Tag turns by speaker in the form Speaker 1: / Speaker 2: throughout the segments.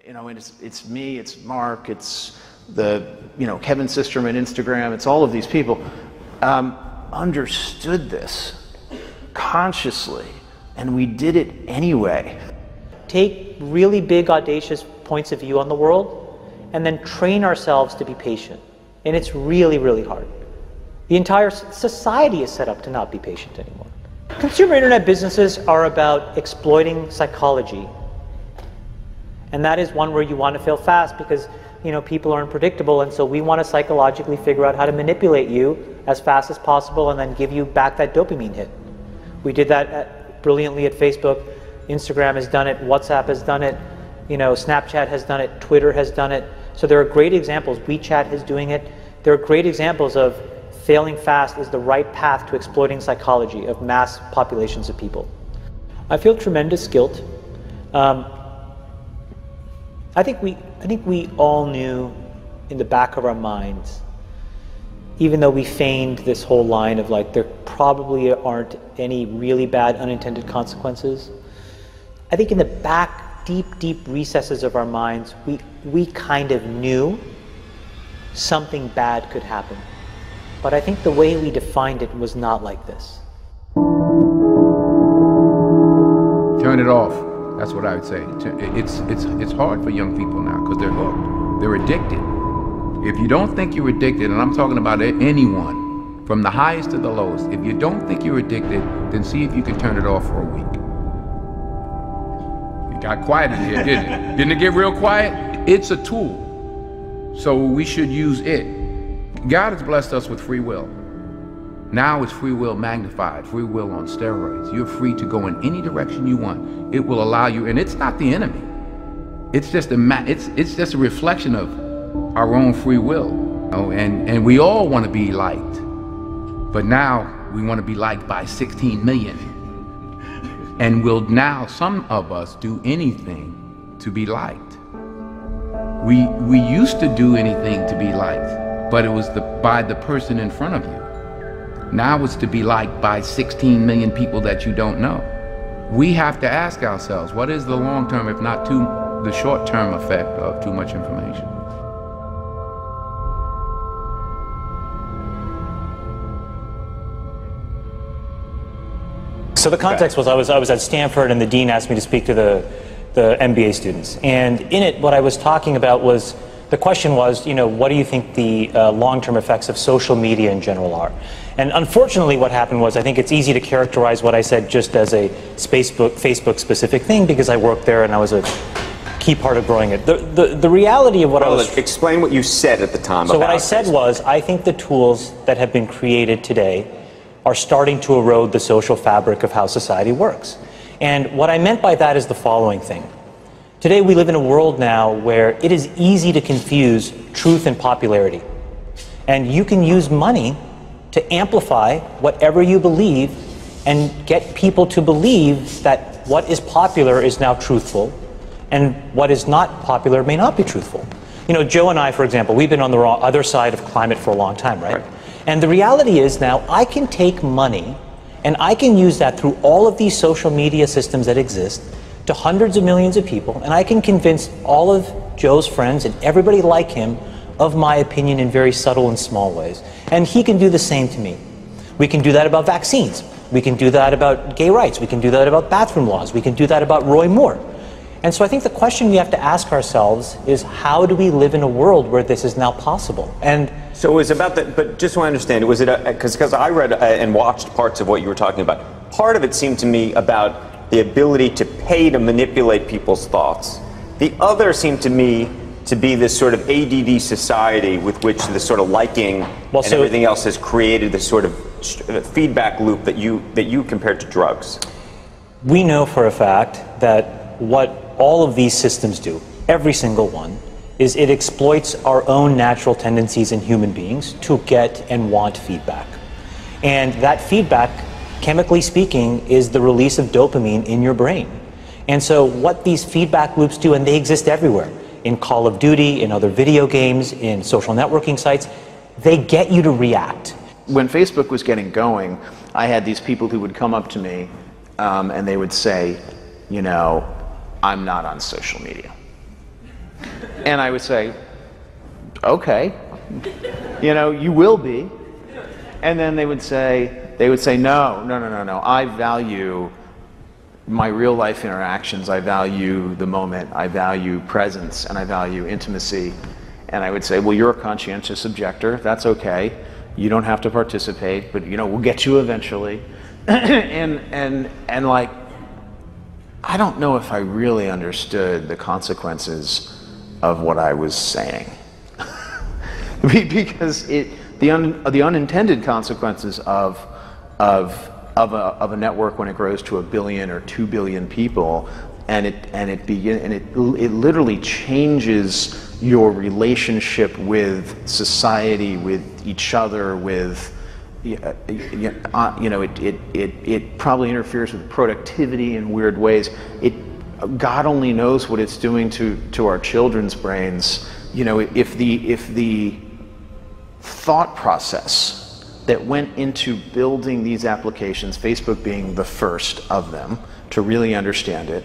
Speaker 1: You know, and it's me, it's Mark, it's the, you know, Kevin Systerman, Instagram, it's all of these people understood this consciously, and we did it anyway.
Speaker 2: Take really big, audacious points of view on the world, and then train ourselves to be patient. And it's really, really hard. The entire society is set up to not be patient anymore. Consumer internet businesses are about exploiting psychology. And that is one where you want to fail fast because, you know, people are unpredictable, and so we want to psychologically figure out how to manipulate you as fast as possible and then give you back that dopamine hit. We did that brilliantly at Facebook. Instagram has done it, WhatsApp has done it, you know, Snapchat has done it, Twitter has done it. So there are great examples. WeChat is doing it. There are great examples of failing fast is the right path to exploiting psychology of mass populations of people. I feel tremendous guilt. I think we all knew in the back of our minds, even though we feigned this whole line of like, there probably aren't any really bad unintended consequences. I think in the back, deep recesses of our minds, we kind of knew something bad could happen. But I think the way we defined it was not like this.
Speaker 3: Turn it off. That's what I would say. It's hard for young people now because they're hooked. They're addicted. If you don't think you're addicted, and I'm talking about anyone, from the highest to the lowest, if you don't think you're addicted, then see if you can turn it off for a week. It got quiet in here, didn't it? Didn't it get real quiet? It's a tool, so we should use it. God has blessed us with free will. Now it's free will magnified, free will on steroids. You're free to go in any direction you want. It will allow you, and it's not the enemy. It's just a reflection of our own free will. You know, and we all want to be liked. But now we want to be liked by 16 million. And will now, some of us, do anything to be liked. We used to do anything to be liked, but it was by the person in front of you. Now it's to be liked by 16 million people that you don't know. We have to ask ourselves, what is the long-term, if not the short-term effect of too much information?
Speaker 2: So the context was I was at Stanford, and the dean asked me to speak to the MBA students. And in it, what I was talking about was, the question was, you know, what do you think the long-term effects of social media in general are? And unfortunately what happened was, I think it's easy to characterize what I said just as a Facebook-specific thing because I worked there and I was a key part of growing it. The reality of what I was...
Speaker 4: Explain what you said at the time.
Speaker 2: So what I said was, I think the tools that have been created today are starting to erode the social fabric of how society works. And what I meant by that is the following thing. Today we live in a world now where it is easy to confuse truth and popularity. And you can use money to amplify whatever you believe and get people to believe that what is popular is now truthful and what is not popular may not be truthful. You know, Joe and I, for example, we've been on the other side of climate for a long time, right? And the reality is now I can take money and I can use that through all of these social media systems that exist to hundreds of millions of people, and I can convince all of Joe's friends and everybody like him of my opinion in very subtle and small ways. And he can do the same to me. We can do that about vaccines. We can do that about gay rights. We can do that about bathroom laws. We can do that about Roy Moore. And so I think the question we have to ask ourselves is, how do we live in a world where this is now possible? And
Speaker 4: so it was about that, but just so I understand, was it because I read and watched parts of what you were talking about. Part of it seemed to me about the ability to pay to manipulate people's thoughts. The other seemed to me to be this sort of ADD society with which the sort of liking and everything else has created this sort of feedback loop that you compared to drugs.
Speaker 2: We know for a fact that what all of these systems do, every single one, is it exploits our own natural tendencies in human beings to get and want feedback. And that feedback, chemically speaking, is the release of dopamine in your brain. And so what these feedback loops do, and they exist everywhere, in Call of Duty, in other video games, in social networking sites, they get you to react.
Speaker 1: When Facebook was getting going, I had these people who would come up to me and they would say, you know, I'm not on social media. And I would say, okay, you know, you will be. And then they would say, no, I value my real life interactions, I value the moment, I value presence, and I value intimacy. And I would say, well, you're a conscientious objector, that's okay. You don't have to participate, but you know, we'll get you eventually. and like, I don't know if I really understood the consequences of what I was saying. Because the unintended consequences of a network when it grows to 1 billion or 2 billion people, and it literally changes your relationship with society, with each other, with you know, it probably interferes with productivity in weird ways. God only knows what it's doing to our children's brains. You know, if the thought process that went into building these applications, Facebook being the first of them to really understand it,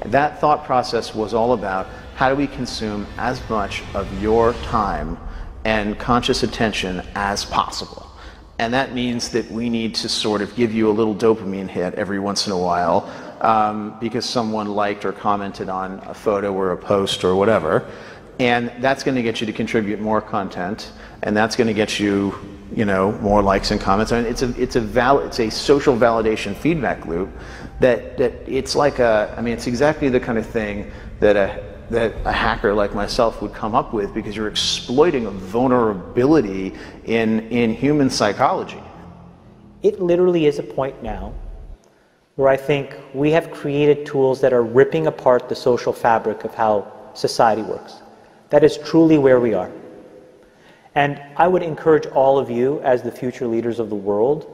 Speaker 1: that thought process was all about how do we consume as much of your time and conscious attention as possible. And that means that we need to sort of give you a little dopamine hit every once in a while because someone liked or commented on a photo or a post or whatever. And that's going to get you to contribute more content, and that's going to get you, you know, more likes and comments. I mean, it's a social validation feedback loop that it's like it's exactly the kind of thing that a hacker like myself would come up with, because you're exploiting a vulnerability in human psychology.
Speaker 2: It literally is a point now where I think we have created tools that are ripping apart the social fabric of how society works. That is truly where we are. And I would encourage all of you, as the future leaders of the world,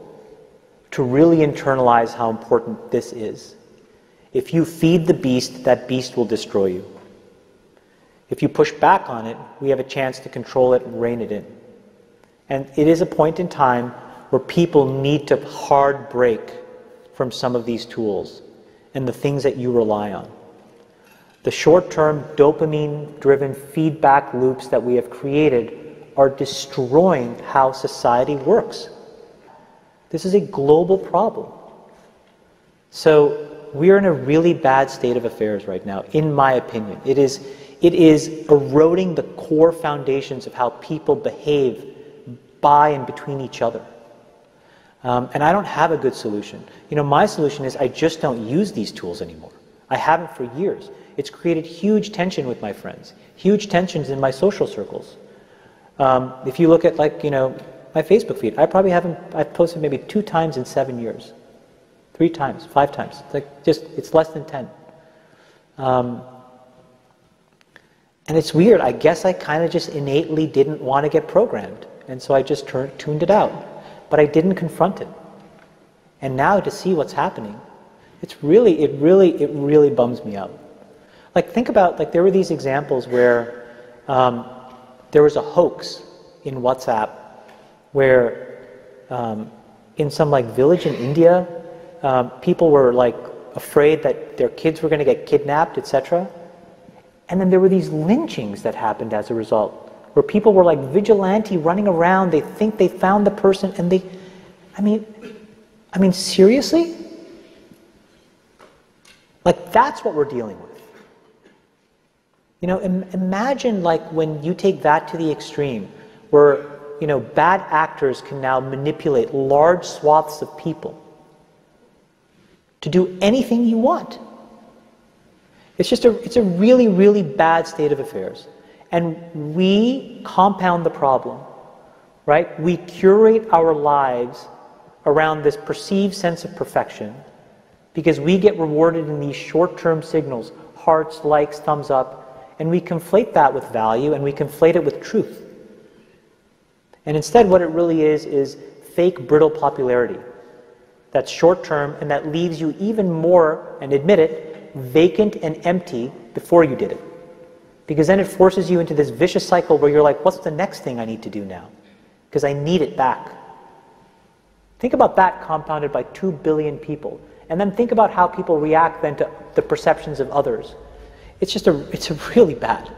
Speaker 2: to really internalize how important this is. If you feed the beast, that beast will destroy you. If you push back on it, we have a chance to control it and rein it in. And it is a point in time where people need to hard break from some of these tools and the things that you rely on. The short-term dopamine-driven feedback loops that we have created are destroying how society works. This is a global problem. So we are in a really bad state of affairs right now, in my opinion. It is eroding the core foundations of how people behave by and between each other. And I don't have a good solution. You know, my solution is I just don't use these tools anymore. I haven't for years. It's created huge tension with my friends, huge tensions in my social circles. If you look at, like, you know, my Facebook feed, I've posted maybe 2 times in 7 years. 3 times, 5 times. It's like it's less than 10. And it's weird. I guess I kind of just innately didn't want to get programmed. And so I just tuned it out. But I didn't confront it. And now to see what's happening, it really bums me out. Like, think about, like, there were these examples where there was a hoax in WhatsApp where in some, like, village in India, people were, like, afraid that their kids were going to get kidnapped, etc. And then there were these lynchings that happened as a result, where people were like vigilante running around. They think they found the person, and I mean, seriously? Like, that's what we're dealing with. You know, imagine, like, when you take that to the extreme, where, you know, bad actors can now manipulate large swaths of people to do anything you want. It's a really, really bad state of affairs. And we compound the problem, right? We curate our lives around this perceived sense of perfection because we get rewarded in these short-term signals, hearts, likes, thumbs up, and we conflate that with value, and we conflate it with truth. And instead, what it really is fake, brittle popularity that's short-term and that leaves you even more, and admit it, vacant and empty before you did it. Because then it forces you into this vicious cycle where you're like, what's the next thing I need to do now? Because I need it back. Think about that compounded by 2 billion people. And then think about how people react then to the perceptions of others. It's really bad.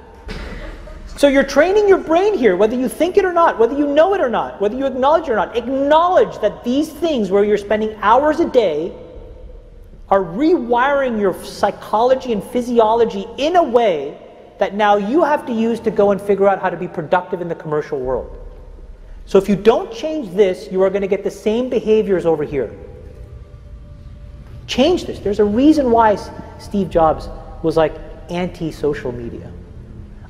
Speaker 2: So you're training your brain here, whether you think it or not, whether you know it or not, whether you acknowledge it or not. Acknowledge that these things where you're spending hours a day are rewiring your psychology and physiology in a way that now you have to use to go and figure out how to be productive in the commercial world. So if you don't change this, you are going to get the same behaviors over here. Change this. There's a reason why Steve Jobs was like anti-social media.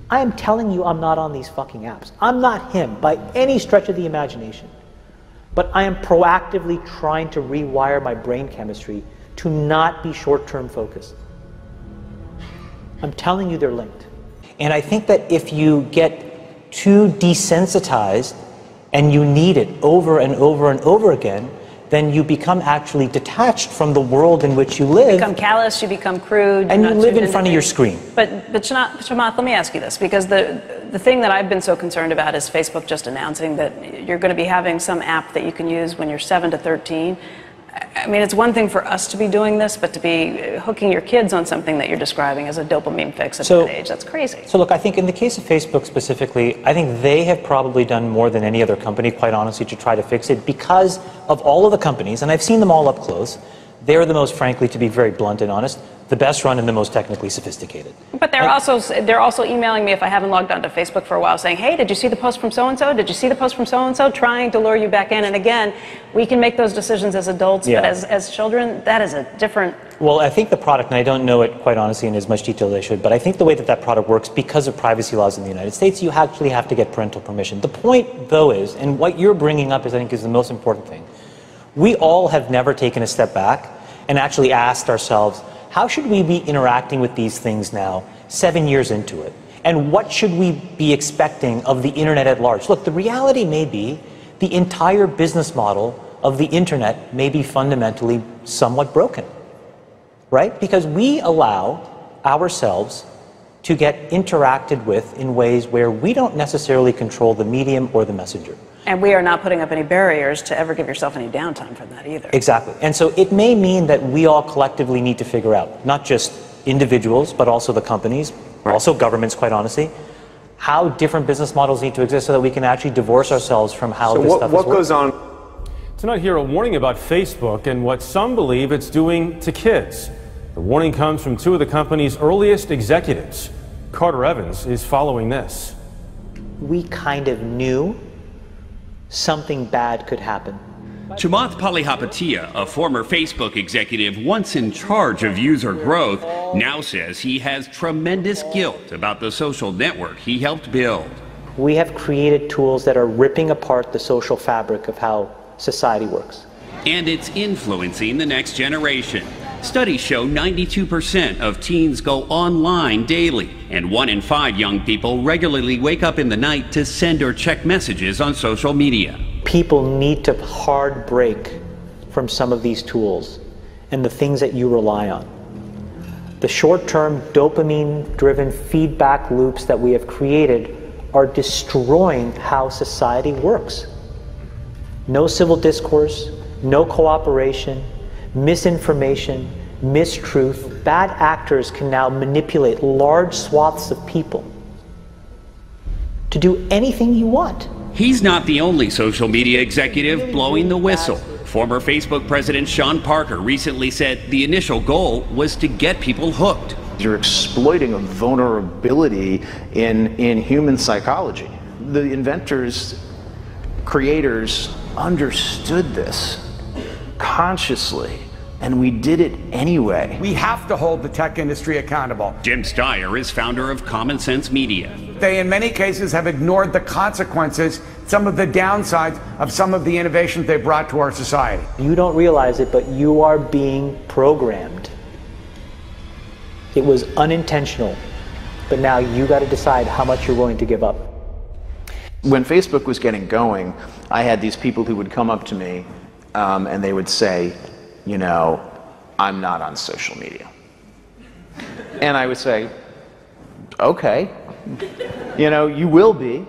Speaker 2: I am telling you I'm not on these fucking apps. I'm not him by any stretch of the imagination. But I am proactively trying to rewire my brain chemistry to not be short-term focused. I'm telling you they're linked. And I think that if you get too desensitized and you need it over and over and over again, then you become actually detached from the world in which you live.
Speaker 5: You become callous, you become crude.
Speaker 2: And you live in front of your screen.
Speaker 5: But Chamath, let me ask you this, because the thing that I've been so concerned about is Facebook just announcing that you're going to be having some app that you can use when you're 7 to 13. I mean, it's one thing for us to be doing this, but to be hooking your kids on something that you're describing as a dopamine fix at that age, that's crazy.
Speaker 2: So look, I think in the case of Facebook specifically, I think they have probably done more than any other company, quite honestly, to try to fix it because of all of the companies, and I've seen them all up close. They're the most, frankly, to be very blunt and honest, the best run and the most technically sophisticated.
Speaker 5: But they're also emailing me if I haven't logged onto Facebook for a while saying, hey, did you see the post from so-and-so? Did you see the post from so-and-so? Trying to lure you back in. And again, we can make those decisions as adults, but as children, that is a different...
Speaker 2: Well, I think the product, and I don't know it quite honestly in as much detail as I should, but I think the way that that product works, because of privacy laws in the United States, you actually have to get parental permission. The point, though, is, and what you're bringing up is, I think, is the most important thing. We all have never taken a step back and actually asked ourselves, how should we be interacting with these things now, 7 years into it? And what should we be expecting of the internet at large? Look, the reality may be the entire business model of the internet may be fundamentally somewhat broken, right? Because we allow ourselves to get interacted with in ways where we don't necessarily control the medium or the messenger.
Speaker 5: And we are not putting up any barriers to ever give yourself any downtime from that either.
Speaker 2: Exactly. And so it may mean that we all collectively need to figure out, not just individuals, but also the companies, also governments, quite honestly, how different business models need to exist so that we can actually divorce ourselves from how this stuff is working.
Speaker 4: So what goes on?
Speaker 6: Tonight here, a warning about Facebook and what some believe it's doing to kids. The warning comes from two of the company's earliest executives. Carter Evans is following this.
Speaker 2: We kind of knew something bad could happen.
Speaker 7: Chamath Palihapitiya, a former Facebook executive once in charge of user growth, now says he has tremendous guilt about the social network he helped build.
Speaker 2: We have created tools that are ripping apart the social fabric of how society works.
Speaker 7: And it's influencing the next generation. Studies show 92% of teens go online daily, and 1 in 5 young people regularly wake up in the night to send or check messages on social media.
Speaker 2: People need to hard break from some of these tools and the things that you rely on. The short-term dopamine-driven feedback loops that we have created are destroying how society works. No civil discourse, no cooperation, misinformation, mistruth. Bad actors can now manipulate large swaths of people to do anything you want.
Speaker 7: He's not the only social media executive blowing the whistle. Former Facebook President Sean Parker recently said the initial goal was to get people hooked.
Speaker 1: You're exploiting a vulnerability in human psychology. The inventors, creators understood this consciously, and we did it anyway.
Speaker 8: We have to hold the tech industry accountable.
Speaker 7: Jim Steyer is founder of Common Sense Media.
Speaker 8: They, in many cases, have ignored the consequences, some of the downsides of some of the innovations they brought to our society.
Speaker 2: You don't realize it, but you are being programmed. It was unintentional, but now you got to decide how much you're willing to give up.
Speaker 1: When Facebook was getting going, I had these people who would come up to me and they would say, you know, I'm not on social media. And I would say, okay, you know, you will be.